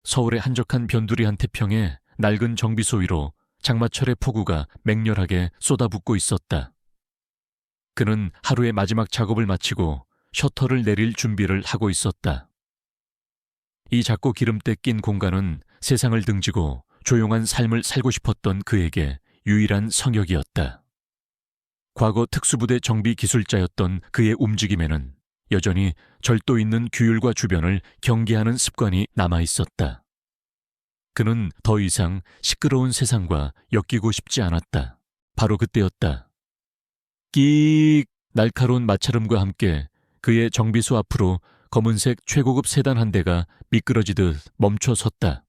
서울의 한적한 변두리 한 태평에 낡은 정비소 위로 장마철의 폭우가 맹렬하게 쏟아붓고 있었다. 그는 하루의 마지막 작업을 마치고 셔터를 내릴 준비를 하고 있었다. 이 작고 기름때 낀 공간은 세상을 등지고 조용한 삶을 살고 싶었던 그에게 유일한 성역이었다. 과거 특수부대 정비 기술자였던 그의 움직임에는 여전히 절도 있는 규율과 주변을 경계하는 습관이 남아있었다. 그는 더 이상 시끄러운 세상과 엮이고 싶지 않았다. 바로 그때였다. 끼익! 날카로운 마찰음과 함께 그의 정비소 앞으로 검은색 최고급 세단 한 대가 미끄러지듯 멈춰 섰다.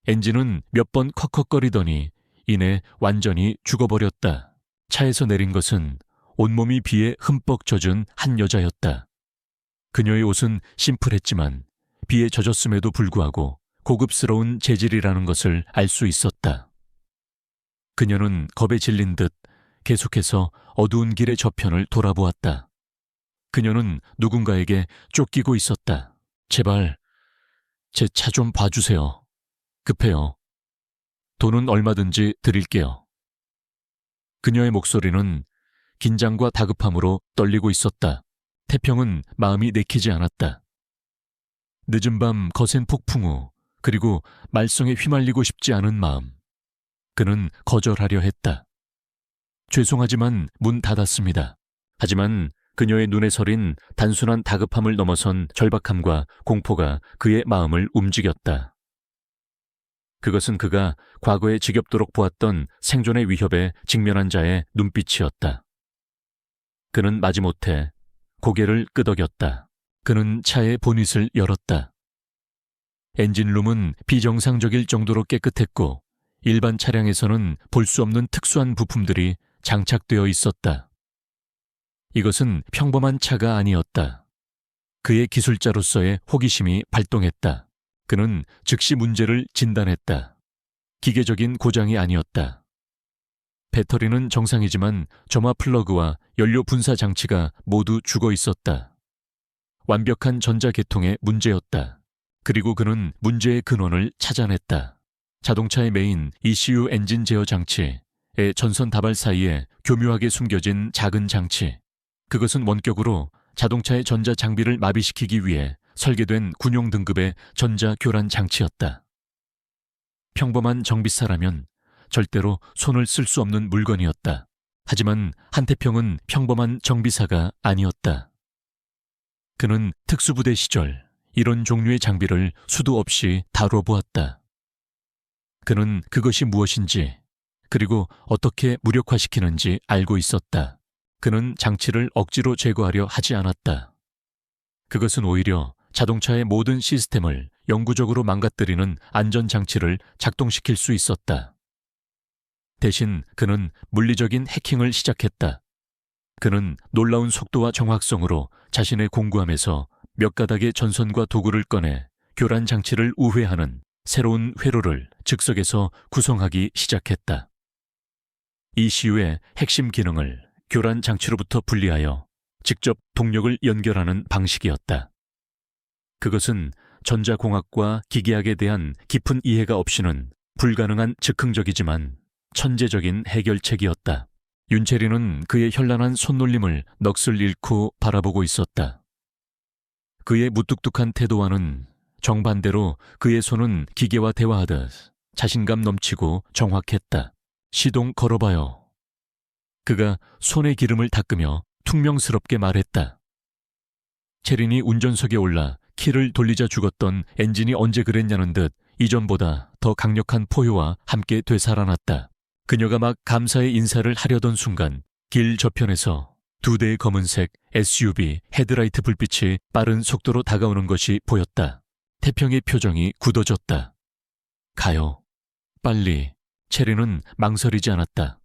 엔진은 몇 번 컥컥거리더니 이내 완전히 죽어버렸다. 차에서 내린 것은 온몸이 비에 흠뻑 젖은 한 여자였다. 그녀의 옷은 심플했지만 비에 젖었음에도 불구하고 고급스러운 재질이라는 것을 알 수 있었다. 그녀는 겁에 질린 듯 계속해서 어두운 길의 저편을 돌아보았다. 그녀는 누군가에게 쫓기고 있었다. 제발 제 차 좀 봐주세요. 급해요. 돈은 얼마든지 드릴게요. 그녀의 목소리는 긴장과 다급함으로 떨리고 있었다. 태평은 마음이 내키지 않았다. 늦은 밤 거센 폭풍 후 그리고 말썽에 휘말리고 싶지 않은 마음. 그는 거절하려 했다. 죄송하지만 문 닫았습니다. 하지만 그녀의 눈에 서린 단순한 다급함을 넘어선 절박함과 공포가 그의 마음을 움직였다. 그것은 그가 과거에 지겹도록 보았던 생존의 위협에 직면한 자의 눈빛이었다. 그는 마지못해 고개를 끄덕였다. 그는 차의 보닛을 열었다. 엔진룸은 비정상적일 정도로 깨끗했고 일반 차량에서는 볼 수 없는 특수한 부품들이 장착되어 있었다. 이것은 평범한 차가 아니었다. 그의 기술자로서의 호기심이 발동했다. 그는 즉시 문제를 진단했다. 기계적인 고장이 아니었다. 배터리는 정상이지만 점화 플러그와 연료 분사 장치가 모두 죽어 있었다. 완벽한 전자계통의 문제였다. 그리고 그는 문제의 근원을 찾아냈다. 자동차의 메인 ECU 엔진 제어 장치의 전선 다발 사이에 교묘하게 숨겨진 작은 장치. 그것은 원격으로 자동차의 전자 장비를 마비시키기 위해 설계된 군용 등급의 전자 교란 장치였다. 평범한 정비사라면 절대로 손을 쓸 수 없는 물건이었다. 하지만 한태평은 평범한 정비사가 아니었다. 그는 특수부대 시절 이런 종류의 장비를 수도 없이 다뤄보았다. 그는 그것이 무엇인지 그리고 어떻게 무력화시키는지 알고 있었다. 그는 장치를 억지로 제거하려 하지 않았다. 그것은 오히려 자동차의 모든 시스템을 영구적으로 망가뜨리는 안전장치를 작동시킬 수 있었다. 대신 그는 물리적인 해킹을 시작했다. 그는 놀라운 속도와 정확성으로 자신의 공구함에서 몇 가닥의 전선과 도구를 꺼내 교란 장치를 우회하는 새로운 회로를 즉석에서 구성하기 시작했다. ECU의 핵심 기능을 교란 장치로부터 분리하여 직접 동력을 연결하는 방식이었다. 그것은 전자공학과 기계학에 대한 깊은 이해가 없이는 불가능한 즉흥적이지만 천재적인 해결책이었다. 윤채리는 그의 현란한 손놀림을 넋을 잃고 바라보고 있었다. 그의 무뚝뚝한 태도와는 정반대로 그의 손은 기계와 대화하듯 자신감 넘치고 정확했다. 시동 걸어봐요. 그가 손의 기름을 닦으며 퉁명스럽게 말했다. 체린이 운전석에 올라 키를 돌리자 죽었던 엔진이 언제 그랬냐는 듯 이전보다 더 강력한 포효와 함께 되살아났다. 그녀가 막 감사의 인사를 하려던 순간 길 저편에서 두 대의 검은색 SUV 헤드라이트 불빛이 빠른 속도로 다가오는 것이 보였다. 태평의 표정이 굳어졌다. 가요. 빨리. 체린은 망설이지 않았다.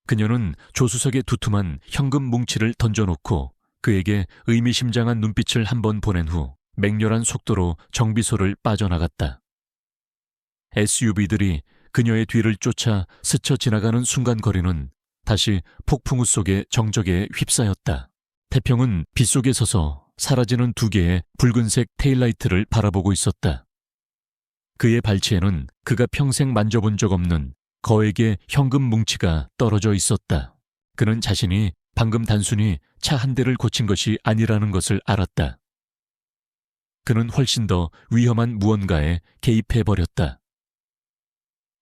그녀는 조수석에 두툼한 현금 뭉치를 던져놓고 그에게 의미심장한 눈빛을 한번 보낸 후 맹렬한 속도로 정비소를 빠져나갔다. SUV들이 그녀의 뒤를 쫓아 스쳐 지나가는 순간 거리는 다시 폭풍우 속의 정적에 휩싸였다. 태평은 빗속에 서서 사라지는 두 개의 붉은색 테일라이트를 바라보고 있었다. 그의 발치에는 그가 평생 만져본 적 없는 거액의 현금 뭉치가 떨어져 있었다. 그는 자신이 방금 단순히 차 한 대를 고친 것이 아니라는 것을 알았다. 그는 훨씬 더 위험한 무언가에 개입해버렸다.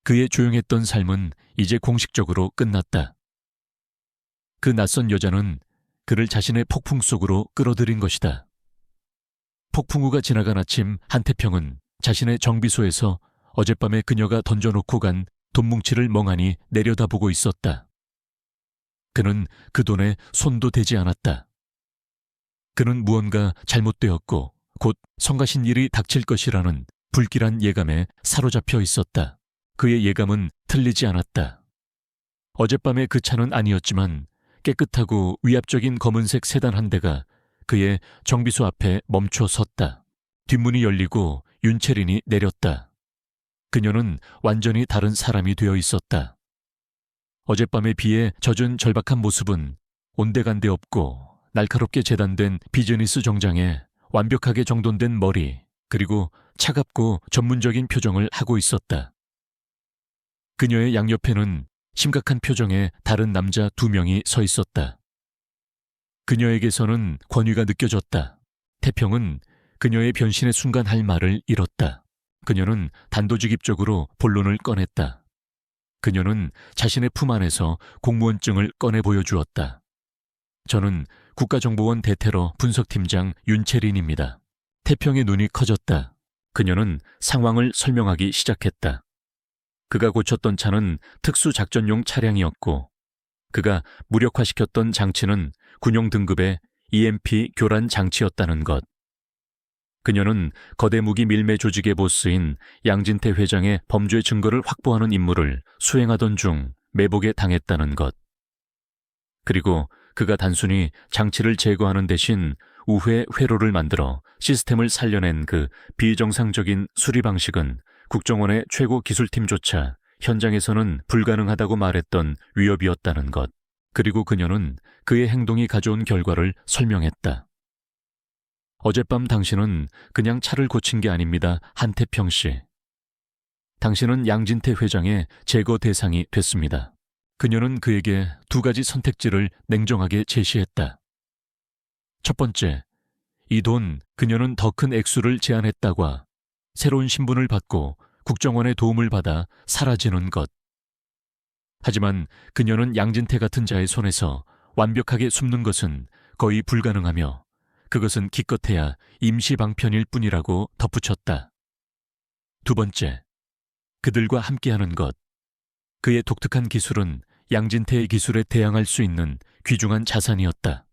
그의 조용했던 삶은 이제 공식적으로 끝났다. 그 낯선 여자는 그를 자신의 폭풍 속으로 끌어들인 것이다. 폭풍우가 지나간 아침 한태평은 자신의 정비소에서 어젯밤에 그녀가 던져놓고 간 돈뭉치를 멍하니 내려다보고 있었다. 그는 그 돈에 손도 대지 않았다. 그는 무언가 잘못되었고 곧 성가신 일이 닥칠 것이라는 불길한 예감에 사로잡혀 있었다. 그의 예감은 틀리지 않았다. 어젯밤의 그 차는 아니었지만 깨끗하고 위압적인 검은색 세단 한 대가 그의 정비소 앞에 멈춰 섰다. 뒷문이 열리고 윤채린이 내렸다. 그녀는 완전히 다른 사람이 되어 있었다. 어젯밤에 비에 젖은 절박한 모습은 온데간데 없고 날카롭게 재단된 비즈니스 정장에 완벽하게 정돈된 머리, 그리고 차갑고 전문적인 표정을 하고 있었다. 그녀의 양옆에는 심각한 표정의 다른 남자 2명이 서 있었다. 그녀에게서는 권위가 느껴졌다. 태평은 그녀의 변신의 순간 할 말을 잃었다. 그녀는 단도직입적으로 본론을 꺼냈다. 그녀는 자신의 품 안에서 공무원증을 꺼내 보여주었다. 저는 국가정보원 대테러 분석팀장 윤채린입니다. 태평의 눈이 커졌다. 그녀는 상황을 설명하기 시작했다. 그가 고쳤던 차는 특수작전용 차량이었고 그가 무력화시켰던 장치는 군용 등급의 EMP 교란 장치였다는 것. 그녀는 거대 무기 밀매 조직의 보스인 양진태 회장의 범죄 증거를 확보하는 임무를 수행하던 중 매복에 당했다는 것. 그리고 그가 단순히 장치를 제거하는 대신 우회 회로를 만들어 시스템을 살려낸 그 비정상적인 수리 방식은 국정원의 최고 기술팀조차 현장에서는 불가능하다고 말했던 위협이었다는 것. 그리고 그녀는 그의 행동이 가져온 결과를 설명했다. 어젯밤 당신은 그냥 차를 고친 게 아닙니다, 한태평 씨. 당신은 양진태 회장의 제거 대상이 됐습니다. 그녀는 그에게 2가지 선택지를 냉정하게 제시했다. 첫 번째, 이 돈 그녀는 더 큰 액수를 제안했다과 새로운 신분을 받고 국정원의 도움을 받아 사라지는 것. 하지만 그녀는 양진태 같은 자의 손에서 완벽하게 숨는 것은 거의 불가능하며 그것은 기껏해야 임시방편일 뿐이라고 덧붙였다. 두 번째, 그들과 함께하는 것. 그의 독특한 기술은 양진태의 기술에 대항할 수 있는 귀중한 자산이었다.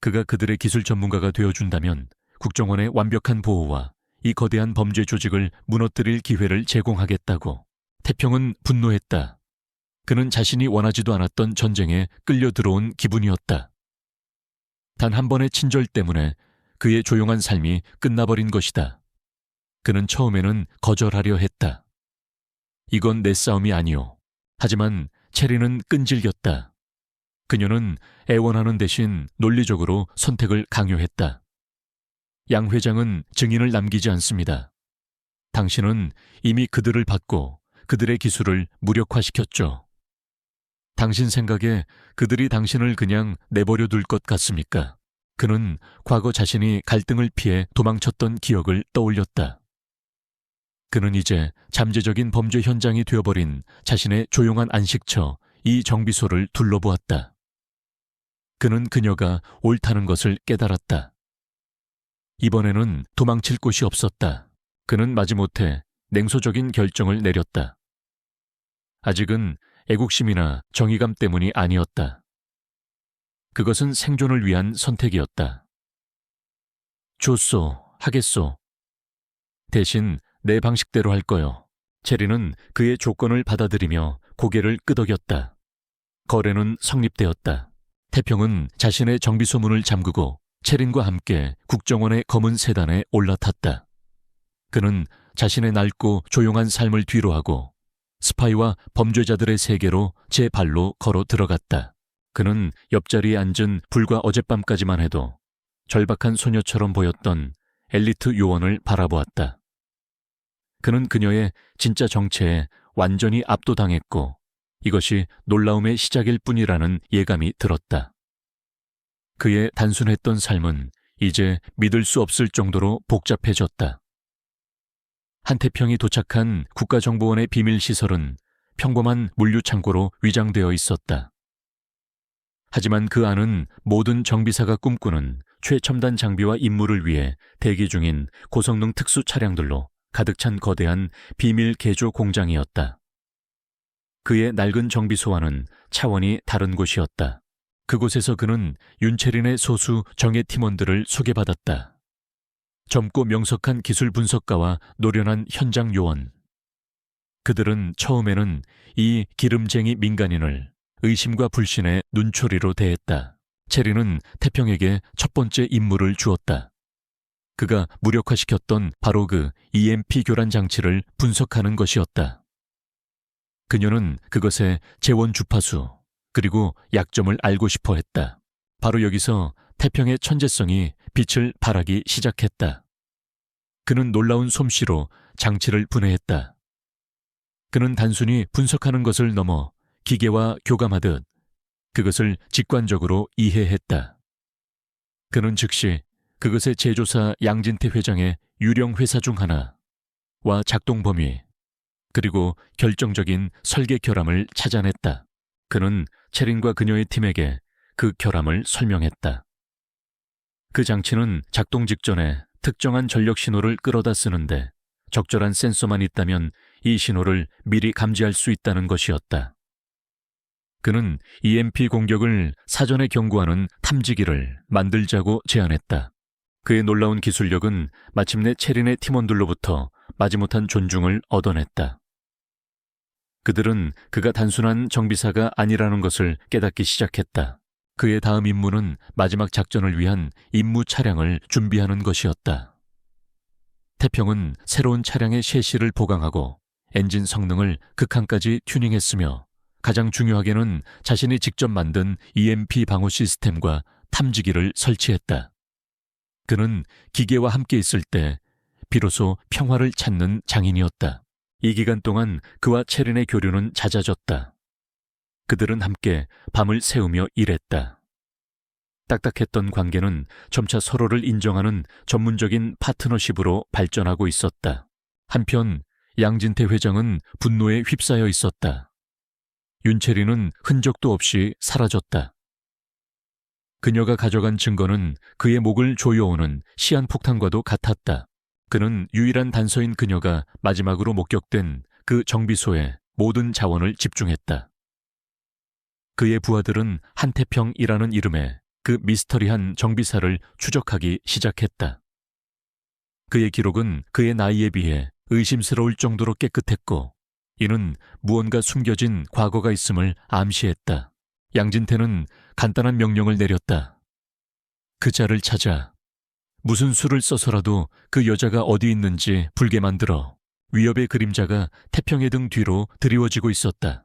그가 그들의 기술 전문가가 되어준다면 국정원의 완벽한 보호와 이 거대한 범죄 조직을 무너뜨릴 기회를 제공하겠다고. 태평은 분노했다. 그는 자신이 원하지도 않았던 전쟁에 끌려 들어온 기분이었다. 단 한 번의 친절 때문에 그의 조용한 삶이 끝나버린 것이다. 그는 처음에는 거절하려 했다. 이건 내 싸움이 아니오. 하지만 체리는 끈질겼다. 그녀는 애원하는 대신 논리적으로 선택을 강요했다. 양 회장은 증인을 남기지 않습니다. 당신은 이미 그들을 받고 그들의 기술을 무력화시켰죠. 당신 생각에 그들이 당신을 그냥 내버려 둘 것 같습니까? 그는 과거 자신이 갈등을 피해 도망쳤던 기억을 떠올렸다. 그는 이제 잠재적인 범죄 현장이 되어버린 자신의 조용한 안식처, 이 정비소를 둘러보았다. 그는 그녀가 옳다는 것을 깨달았다. 이번에는 도망칠 곳이 없었다. 그는 마지못해 냉소적인 결정을 내렸다. 아직은 애국심이나 정의감 때문이 아니었다. 그것은 생존을 위한 선택이었다. 좋소, 하겠소. 대신 내 방식대로 할 거요. 체리는 그의 조건을 받아들이며 고개를 끄덕였다. 거래는 성립되었다. 태평은 자신의 정비소 문을 잠그고 체린과 함께 국정원의 검은 세단에 올라탔다. 그는 자신의 낡고 조용한 삶을 뒤로하고 스파이와 범죄자들의 세계로 제 발로 걸어 들어갔다. 그는 옆자리에 앉은 불과 어젯밤까지만 해도 절박한 소녀처럼 보였던 엘리트 요원을 바라보았다. 그는 그녀의 진짜 정체에 완전히 압도당했고 이것이 놀라움의 시작일 뿐이라는 예감이 들었다. 그의 단순했던 삶은 이제 믿을 수 없을 정도로 복잡해졌다. 한태평이 도착한 국가정보원의 비밀시설은 평범한 물류창고로 위장되어 있었다. 하지만 그 안은 모든 정비사가 꿈꾸는 최첨단 장비와 임무를 위해 대기 중인 고성능 특수 차량들로 가득 찬 거대한 비밀 개조 공장이었다. 그의 낡은 정비소와는 차원이 다른 곳이었다. 그곳에서 그는 윤채린의 소수 정예 팀원들을 소개받았다. 젊고 명석한 기술 분석가와 노련한 현장 요원. 그들은 처음에는 이 기름쟁이 민간인을 의심과 불신의 눈초리로 대했다. 체리는 태평에게 첫 번째 임무를 주었다. 그가 무력화시켰던 바로 그 EMP 교란 장치를 분석하는 것이었다. 그녀는 그것의 재원 주파수 그리고 약점을 알고 싶어 했다. 바로 여기서 태평의 천재성이 빛을 발하기 시작했다. 그는 놀라운 솜씨로 장치를 분해했다. 그는 단순히 분석하는 것을 넘어 기계와 교감하듯 그것을 직관적으로 이해했다. 그는 즉시 그것의 제조사 양진태 회장의 유령 회사 중 하나와 작동 범위 그리고 결정적인 설계 결함을 찾아냈다. 그는 체린과 그녀의 팀에게 그 결함을 설명했다. 그 장치는 작동 직전에 특정한 전력 신호를 끌어다 쓰는데 적절한 센서만 있다면 이 신호를 미리 감지할 수 있다는 것이었다. 그는 EMP 공격을 사전에 경고하는 탐지기를 만들자고 제안했다. 그의 놀라운 기술력은 마침내 체린의 팀원들로부터 마지못한 존중을 얻어냈다. 그들은 그가 단순한 정비사가 아니라는 것을 깨닫기 시작했다. 그의 다음 임무는 마지막 작전을 위한 임무 차량을 준비하는 것이었다. 태평은 새로운 차량의 셰시를 보강하고 엔진 성능을 극한까지 튜닝했으며 가장 중요하게는 자신이 직접 만든 EMP 방호 시스템과 탐지기를 설치했다. 그는 기계와 함께 있을 때 비로소 평화를 찾는 장인이었다. 이 기간 동안 그와 체린의 교류는 잦아졌다. 그들은 함께 밤을 새우며 일했다. 딱딱했던 관계는 점차 서로를 인정하는 전문적인 파트너십으로 발전하고 있었다. 한편 양진태 회장은 분노에 휩싸여 있었다. 윤채린은 흔적도 없이 사라졌다. 그녀가 가져간 증거는 그의 목을 조여오는 시한폭탄과도 같았다. 그는 유일한 단서인 그녀가 마지막으로 목격된 그 정비소에 모든 자원을 집중했다. 그의 부하들은 한태평이라는 이름의 그 미스터리한 정비사를 추적하기 시작했다. 그의 기록은 그의 나이에 비해 의심스러울 정도로 깨끗했고 이는 무언가 숨겨진 과거가 있음을 암시했다. 양진태는 간단한 명령을 내렸다. 그 자를 찾아 무슨 수를 써서라도 그 여자가 어디 있는지 불게 만들어. 위협의 그림자가 태평의 등 뒤로 드리워지고 있었다.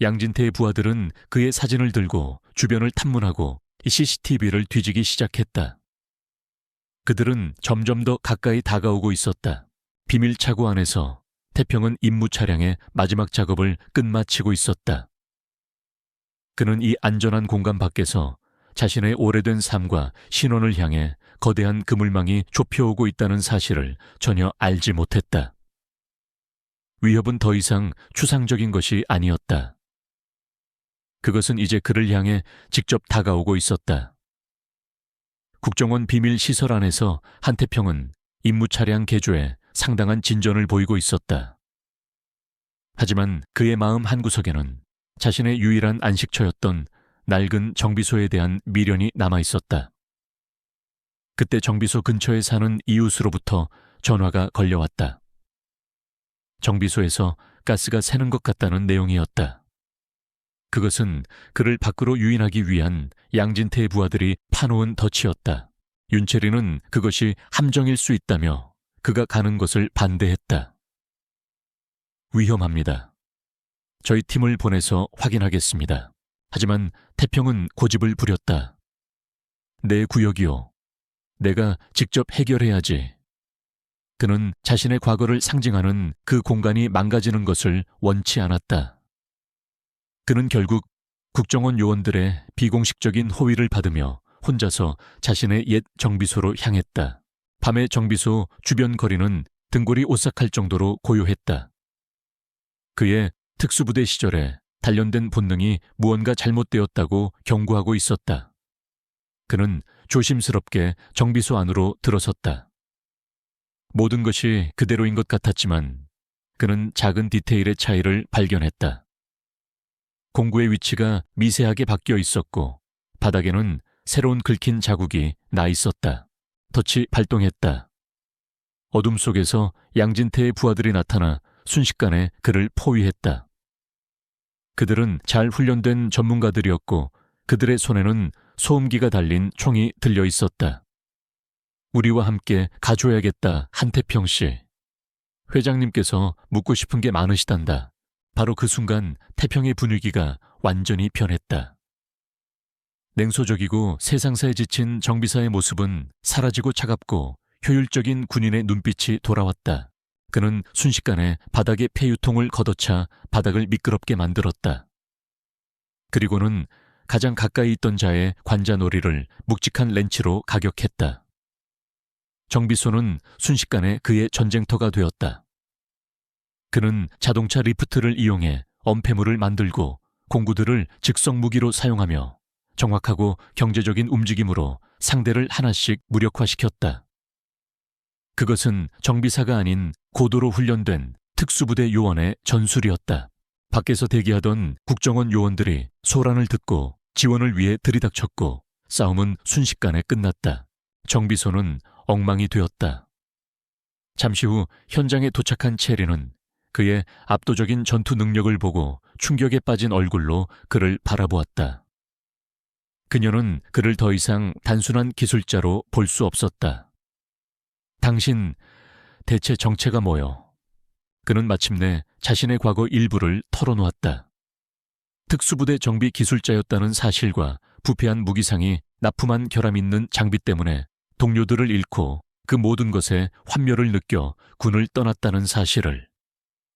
양진태의 부하들은 그의 사진을 들고 주변을 탐문하고 CCTV를 뒤지기 시작했다. 그들은 점점 더 가까이 다가오고 있었다. 비밀 차고 안에서 태평은 임무 차량의 마지막 작업을 끝마치고 있었다. 그는 이 안전한 공간 밖에서 자신의 오래된 삶과 신원을 향해 거대한 그물망이 좁혀오고 있다는 사실을 전혀 알지 못했다. 위협은 더 이상 추상적인 것이 아니었다. 그것은 이제 그를 향해 직접 다가오고 있었다. 국정원 비밀 시설 안에서 한태평은 임무 차량 개조에 상당한 진전을 보이고 있었다. 하지만 그의 마음 한구석에는 자신의 유일한 안식처였던 낡은 정비소에 대한 미련이 남아있었다. 그때 정비소 근처에 사는 이웃으로부터 전화가 걸려왔다. 정비소에서 가스가 새는 것 같다는 내용이었다. 그것은 그를 밖으로 유인하기 위한 양진태의 부하들이 파놓은 덫이었다. 윤채리는 그것이 함정일 수 있다며 그가 가는 것을 반대했다. 위험합니다. 저희 팀을 보내서 확인하겠습니다. 하지만 태평은 고집을 부렸다. 내 구역이오. 내가 직접 해결해야지. 그는 자신의 과거를 상징하는 그 공간이 망가지는 것을 원치 않았다. 그는 결국 국정원 요원들의 비공식적인 호의를 받으며 혼자서 자신의 옛 정비소로 향했다. 밤의 정비소 주변 거리는 등골이 오싹할 정도로 고요했다. 그의 특수부대 시절에 단련된 본능이 무언가 잘못되었다고 경고하고 있었다. 그는 조심스럽게 정비소 안으로 들어섰다. 모든 것이 그대로인 것 같았지만 그는 작은 디테일의 차이를 발견했다. 공구의 위치가 미세하게 바뀌어 있었고 바닥에는 새로운 긁힌 자국이 나 있었다. 덫이 발동했다. 어둠 속에서 양진태의 부하들이 나타나 순식간에 그를 포위했다. 그들은 잘 훈련된 전문가들이었고 그들의 손에는 소음기가 달린 총이 들려 있었다. 우리와 함께 가줘야겠다, 한태평 씨. 회장님께서 묻고 싶은 게 많으시단다. 바로 그 순간 태평의 분위기가 완전히 변했다. 냉소적이고 세상사에 지친 정비사의 모습은 사라지고 차갑고 효율적인 군인의 눈빛이 돌아왔다. 그는 순식간에 바닥에 폐유통을 걷어차 바닥을 미끄럽게 만들었다. 그리고는 가장 가까이 있던 자의 관자놀이를 묵직한 렌치로 가격했다. 정비소는 순식간에 그의 전쟁터가 되었다. 그는 자동차 리프트를 이용해 엄폐물을 만들고 공구들을 즉석 무기로 사용하며 정확하고 경제적인 움직임으로 상대를 하나씩 무력화시켰다. 그것은 정비사가 아닌 고도로 훈련된 특수부대 요원의 전술이었다. 밖에서 대기하던 국정원 요원들이 소란을 듣고 지원을 위해 들이닥쳤고 싸움은 순식간에 끝났다. 정비소는 엉망이 되었다. 잠시 후 현장에 도착한 체리는 그의 압도적인 전투 능력을 보고 충격에 빠진 얼굴로 그를 바라보았다. 그녀는 그를 더 이상 단순한 기술자로 볼 수 없었다. 당신 대체 정체가 뭐요? 그는 마침내 자신의 과거 일부를 털어놓았다. 특수부대 정비 기술자였다는 사실과 부패한 무기상이 납품한 결함 있는 장비 때문에 동료들을 잃고 그 모든 것에 환멸을 느껴 군을 떠났다는 사실을.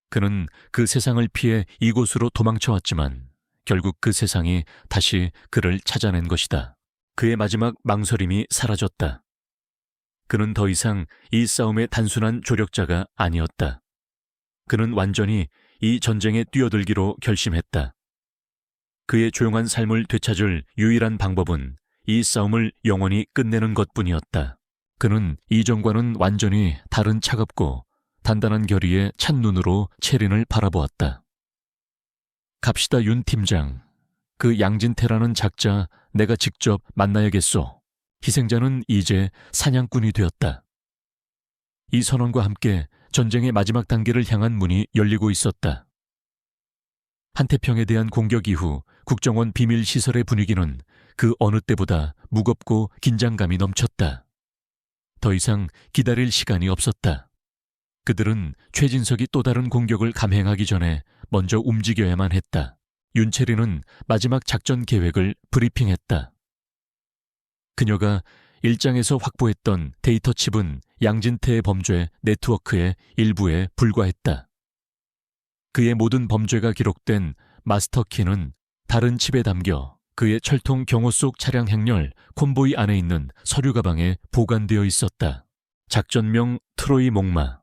그는 그 세상을 피해 이곳으로 도망쳐왔지만 결국 그 세상이 다시 그를 찾아낸 것이다. 그의 마지막 망설임이 사라졌다. 그는 더 이상 이 싸움의 단순한 조력자가 아니었다. 그는 완전히 이 전쟁에 뛰어들기로 결심했다. 그의 조용한 삶을 되찾을 유일한 방법은 이 싸움을 영원히 끝내는 것뿐이었다. 그는 이전과는 완전히 다른 차갑고 단단한 결의의 찬눈으로 체린을 바라보았다. 갑시다, 윤 팀장. 그 양진태라는 작자 내가 직접 만나야겠소. 희생자는 이제 사냥꾼이 되었다. 이 선언과 함께 전쟁의 마지막 단계를 향한 문이 열리고 있었다. 한태평에 대한 공격 이후 국정원 비밀시설의 분위기는 그 어느 때보다 무겁고 긴장감이 넘쳤다. 더 이상 기다릴 시간이 없었다. 그들은 최진석이 또 다른 공격을 감행하기 전에 먼저 움직여야만 했다. 윤채리는 마지막 작전 계획을 브리핑했다. 그녀가 일장에서 확보했던 데이터 칩은 양진태의 범죄 네트워크의 일부에 불과했다. 그의 모든 범죄가 기록된 마스터키는 다른 칩에 담겨 그의 철통 경호 속 차량 행렬 콘보이 안에 있는 서류 가방에 보관되어 있었다. 작전명 트로이 목마.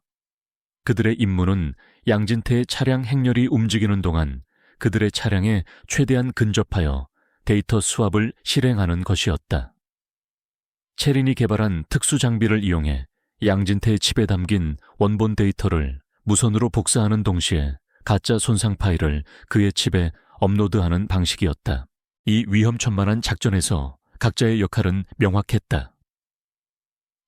그들의 임무는 양진태의 차량 행렬이 움직이는 동안 그들의 차량에 최대한 근접하여 데이터 수합을 실행하는 것이었다. 체린이 개발한 특수 장비를 이용해 양진태의 칩에 담긴 원본 데이터를 무선으로 복사하는 동시에 가짜 손상 파일을 그의 칩에 업로드하는 방식이었다. 이 위험천만한 작전에서 각자의 역할은 명확했다.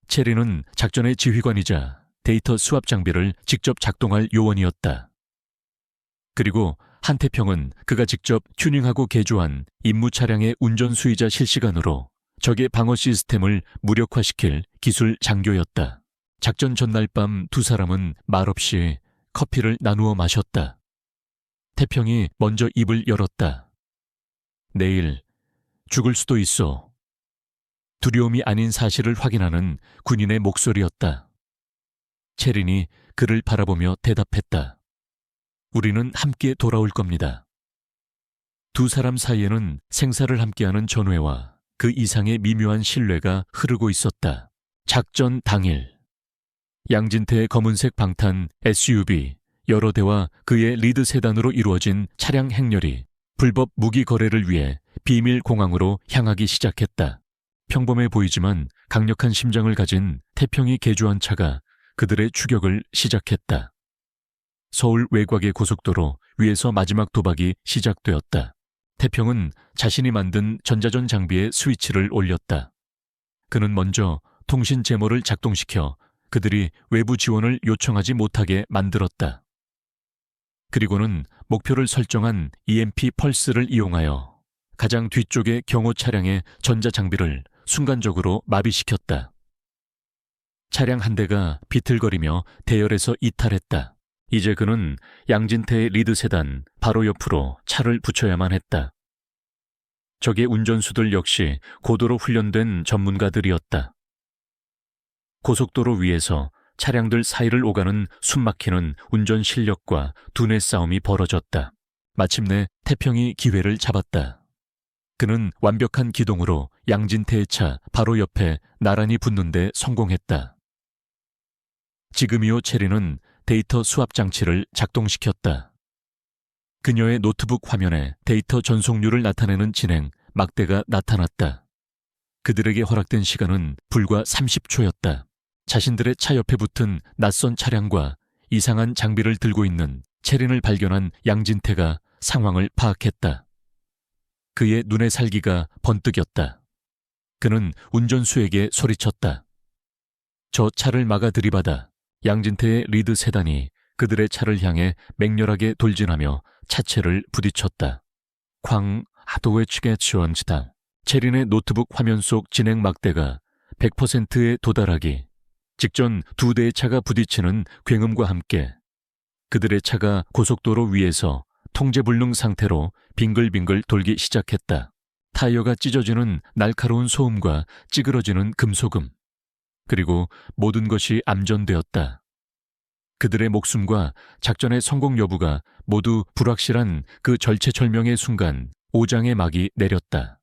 체린은 작전의 지휘관이자 데이터 수합 장비를 직접 작동할 요원이었다. 그리고 한태평은 그가 직접 튜닝하고 개조한 임무 차량의 운전 수의자 실시간으로 적의 방어 시스템을 무력화시킬 기술 장교였다. 작전 전날 밤 두 사람은 말없이 커피를 나누어 마셨다. 태평이 먼저 입을 열었다. 내일 죽을 수도 있어. 두려움이 아닌 사실을 확인하는 군인의 목소리였다. 체린이 그를 바라보며 대답했다. 우리는 함께 돌아올 겁니다. 두 사람 사이에는 생사를 함께하는 전회와 그 이상의 미묘한 신뢰가 흐르고 있었다. 작전 당일, 양진태의 검은색 방탄 SUV 여러 대와 그의 리드 세단으로 이루어진 차량 행렬이 불법 무기 거래를 위해 비밀 공항으로 향하기 시작했다. 평범해 보이지만 강력한 심장을 가진 태평이 개조한 차가 그들의 추격을 시작했다. 서울 외곽의 고속도로 위에서 마지막 도박이 시작되었다. 태평은 자신이 만든 전자전 장비에 스위치를 올렸다. 그는 먼저 통신 제모를 작동시켜 그들이 외부 지원을 요청하지 못하게 만들었다. 그리고는 목표를 설정한 EMP 펄스를 이용하여 가장 뒤쪽의 경호 차량의 전자장비를 순간적으로 마비시켰다. 차량 한 대가 비틀거리며 대열에서 이탈했다. 이제 그는 양진태의 리드 세단 바로 옆으로 차를 붙여야만 했다. 적의 운전수들 역시 고도로 훈련된 전문가들이었다. 고속도로 위에서 차량들 사이를 오가는 숨막히는 운전 실력과 두뇌 싸움이 벌어졌다. 마침내 태평이 기회를 잡았다. 그는 완벽한 기동으로 양진태의 차 바로 옆에 나란히 붙는 데 성공했다. 지금이요 체리는 데이터 수합 장치를 작동시켰다. 그녀의 노트북 화면에 데이터 전송률을 나타내는 진행 막대가 나타났다. 그들에게 허락된 시간은 불과 30초였다. 자신들의 차 옆에 붙은 낯선 차량과 이상한 장비를 들고 있는 체린을 발견한 양진태가 상황을 파악했다. 그의 눈의 살기가 번뜩였다. 그는 운전수에게 소리쳤다. 저 차를 막아 들이받아. 양진태의 리드 세단이 그들의 차를 향해 맹렬하게 돌진하며 차체를 부딪혔다. 쾅 하도에 측에 지원지다. 체린의 노트북 화면 속 진행 막대가 100%에 도달하기 직전 두 대의 차가 부딪히는 굉음과 함께 그들의 차가 고속도로 위에서 통제불능 상태로 빙글빙글 돌기 시작했다. 타이어가 찢어지는 날카로운 소음과 찌그러지는 금속음, 그리고 모든 것이 암전되었다. 그들의 목숨과 작전의 성공 여부가 모두 불확실한 그 절체절명의 순간 오장의 막이 내렸다.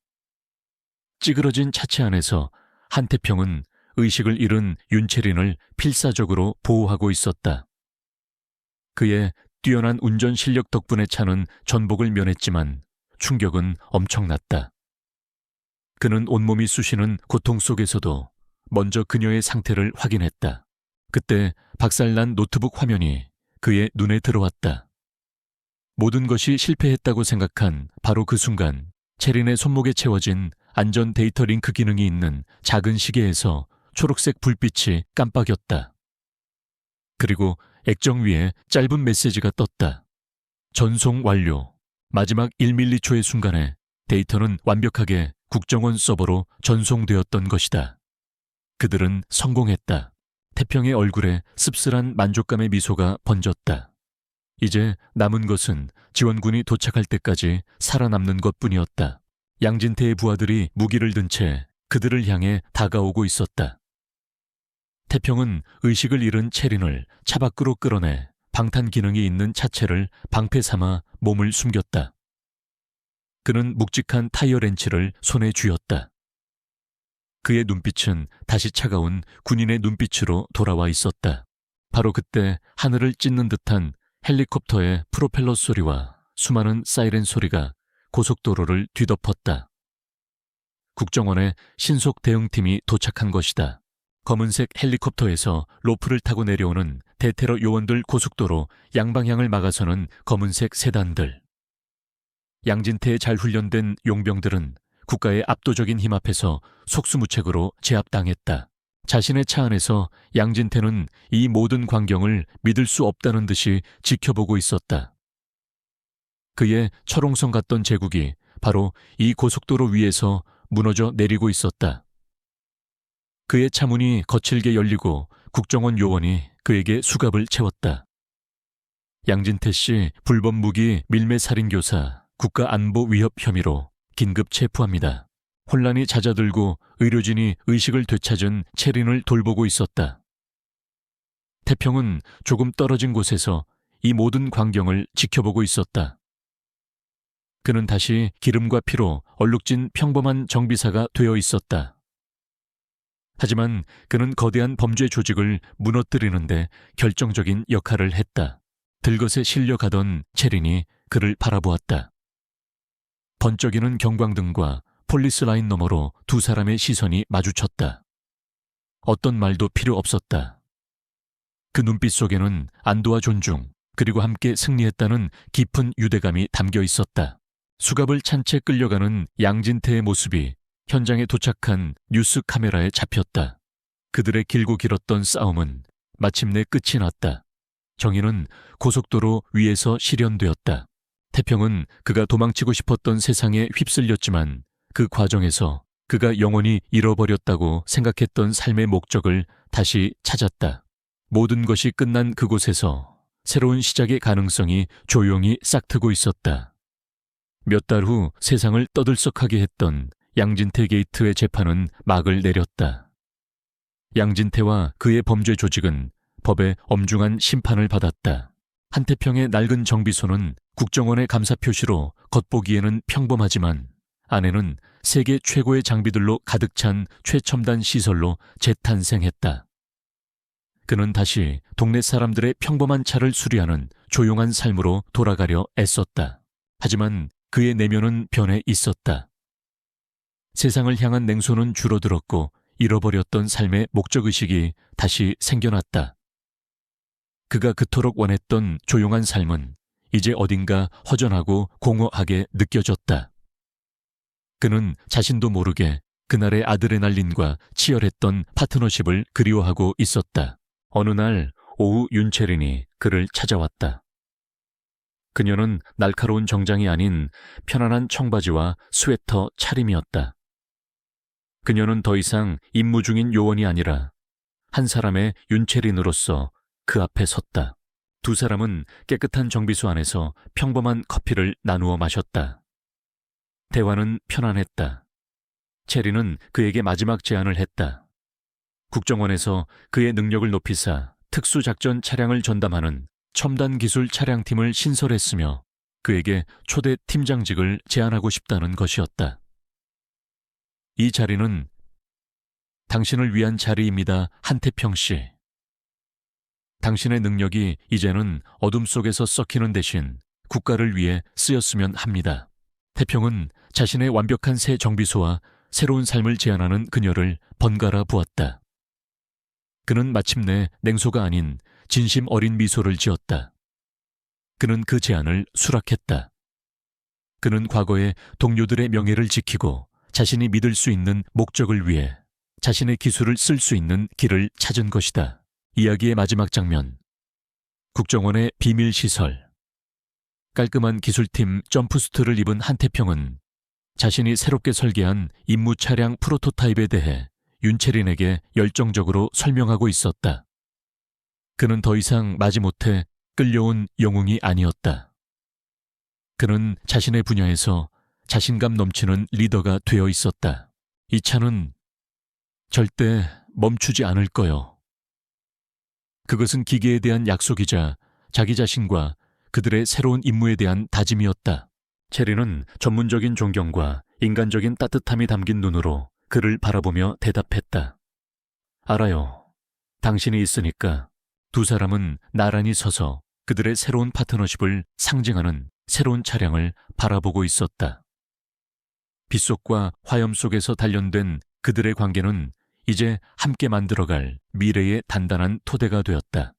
찌그러진 차체 안에서 한태평은 의식을 잃은 윤채린을 필사적으로 보호하고 있었다. 그의 뛰어난 운전 실력 덕분에 차는 전복을 면했지만 충격은 엄청났다. 그는 온몸이 쑤시는 고통 속에서도 먼저 그녀의 상태를 확인했다. 그때 박살난 노트북 화면이 그의 눈에 들어왔다. 모든 것이 실패했다고 생각한 바로 그 순간 체린의 손목에 채워진 안전 데이터 링크 기능이 있는 작은 시계에서 초록색 불빛이 깜빡였다. 그리고 액정 위에 짧은 메시지가 떴다. 전송 완료. 마지막 1밀리초의 순간에 데이터는 완벽하게 국정원 서버로 전송되었던 것이다. 그들은 성공했다. 태평의 얼굴에 씁쓸한 만족감의 미소가 번졌다. 이제 남은 것은 지원군이 도착할 때까지 살아남는 것뿐이었다. 양진태의 부하들이 무기를 든 채 그들을 향해 다가오고 있었다. 태평은 의식을 잃은 체린을 차 밖으로 끌어내 방탄 기능이 있는 차체를 방패 삼아 몸을 숨겼다. 그는 묵직한 타이어 렌치를 손에 쥐었다. 그의 눈빛은 다시 차가운 군인의 눈빛으로 돌아와 있었다. 바로 그때 하늘을 찢는 듯한 헬리콥터의 프로펠러 소리와 수많은 사이렌 소리가 고속도로를 뒤덮었다. 국정원의 신속 대응팀이 도착한 것이다. 검은색 헬리콥터에서 로프를 타고 내려오는 대테러 요원들, 고속도로 양방향을 막아서는 검은색 세단들. 양진태에 잘 훈련된 용병들은 국가의 압도적인 힘 앞에서 속수무책으로 제압당했다. 자신의 차 안에서 양진태는 이 모든 광경을 믿을 수 없다는 듯이 지켜보고 있었다. 그의 철옹성 같던 제국이 바로 이 고속도로 위에서 무너져 내리고 있었다. 그의 차문이 거칠게 열리고 국정원 요원이 그에게 수갑을 채웠다. 양진태 씨 불법 무기 밀매 살인 교사 국가안보 위협 혐의로 긴급 체포합니다. 혼란이 잦아들고 의료진이 의식을 되찾은 체린을 돌보고 있었다. 태평은 조금 떨어진 곳에서 이 모든 광경을 지켜보고 있었다. 그는 다시 기름과 피로 얼룩진 평범한 정비사가 되어 있었다. 하지만 그는 거대한 범죄 조직을 무너뜨리는데 결정적인 역할을 했다. 들것에 실려가던 체린이 그를 바라보았다. 번쩍이는 경광등과 폴리스 라인 너머로 두 사람의 시선이 마주쳤다. 어떤 말도 필요 없었다. 그 눈빛 속에는 안도와 존중, 그리고 함께 승리했다는 깊은 유대감이 담겨 있었다. 수갑을 찬 채 끌려가는 양진태의 모습이 현장에 도착한 뉴스 카메라에 잡혔다. 그들의 길고 길었던 싸움은 마침내 끝이 났다. 정의는 고속도로 위에서 실현되었다. 태평은 그가 도망치고 싶었던 세상에 휩쓸렸지만 그 과정에서 그가 영원히 잃어버렸다고 생각했던 삶의 목적을 다시 찾았다. 모든 것이 끝난 그곳에서 새로운 시작의 가능성이 조용히 싹트고 있었다. 몇 달 후 세상을 떠들썩하게 했던 양진태 게이트의 재판은 막을 내렸다. 양진태와 그의 범죄 조직은 법의 엄중한 심판을 받았다. 한태평의 낡은 정비소는 국정원의 감사 표시로 겉보기에는 평범하지만 안에는 세계 최고의 장비들로 가득 찬 최첨단 시설로 재탄생했다. 그는 다시 동네 사람들의 평범한 차를 수리하는 조용한 삶으로 돌아가려 애썼다. 하지만 그의 내면은 변해 있었다. 세상을 향한 냉소는 줄어들었고 잃어버렸던 삶의 목적의식이 다시 생겨났다. 그가 그토록 원했던 조용한 삶은 이제 어딘가 허전하고 공허하게 느껴졌다. 그는 자신도 모르게 그날의 아드레날린과 치열했던 파트너십을 그리워하고 있었다. 어느 날 오후 윤채린이 그를 찾아왔다. 그녀는 날카로운 정장이 아닌 편안한 청바지와 스웨터 차림이었다. 그녀는 더 이상 임무 중인 요원이 아니라 한 사람의 윤채린으로서 그 앞에 섰다. 두 사람은 깨끗한 정비소 안에서 평범한 커피를 나누어 마셨다. 대화는 편안했다. 체린은 그에게 마지막 제안을 했다. 국정원에서 그의 능력을 높이사 특수작전 차량을 전담하는 첨단 기술 차량팀을 신설했으며 그에게 초대 팀장직을 제안하고 싶다는 것이었다. 이 자리는 당신을 위한 자리입니다, 한태평 씨. 당신의 능력이 이제는 어둠 속에서 썩히는 대신 국가를 위해 쓰였으면 합니다. 태평은 자신의 완벽한 새 정비소와 새로운 삶을 제안하는 그녀를 번갈아 보았다. 그는 마침내 냉소가 아닌 진심 어린 미소를 지었다. 그는 그 제안을 수락했다. 그는 과거의 동료들의 명예를 지키고 자신이 믿을 수 있는 목적을 위해 자신의 기술을 쓸 수 있는 길을 찾은 것이다. 이야기의 마지막 장면. 국정원의 비밀시설. 깔끔한 기술팀 점프수트를 입은 한태평은 자신이 새롭게 설계한 임무 차량 프로토타입에 대해 윤채린에게 열정적으로 설명하고 있었다. 그는 더 이상 마지못해 끌려온 영웅이 아니었다. 그는 자신의 분야에서 자신감 넘치는 리더가 되어 있었다. 이 차는 절대 멈추지 않을 거요. 그것은 기계에 대한 약속이자 자기 자신과 그들의 새로운 임무에 대한 다짐이었다. 체리는 전문적인 존경과 인간적인 따뜻함이 담긴 눈으로 그를 바라보며 대답했다. 알아요. 당신이 있으니까. 두 사람은 나란히 서서 그들의 새로운 파트너십을 상징하는 새로운 차량을 바라보고 있었다. 빗속과 화염 속에서 단련된 그들의 관계는 이제 함께 만들어갈 미래의 단단한 토대가 되었다.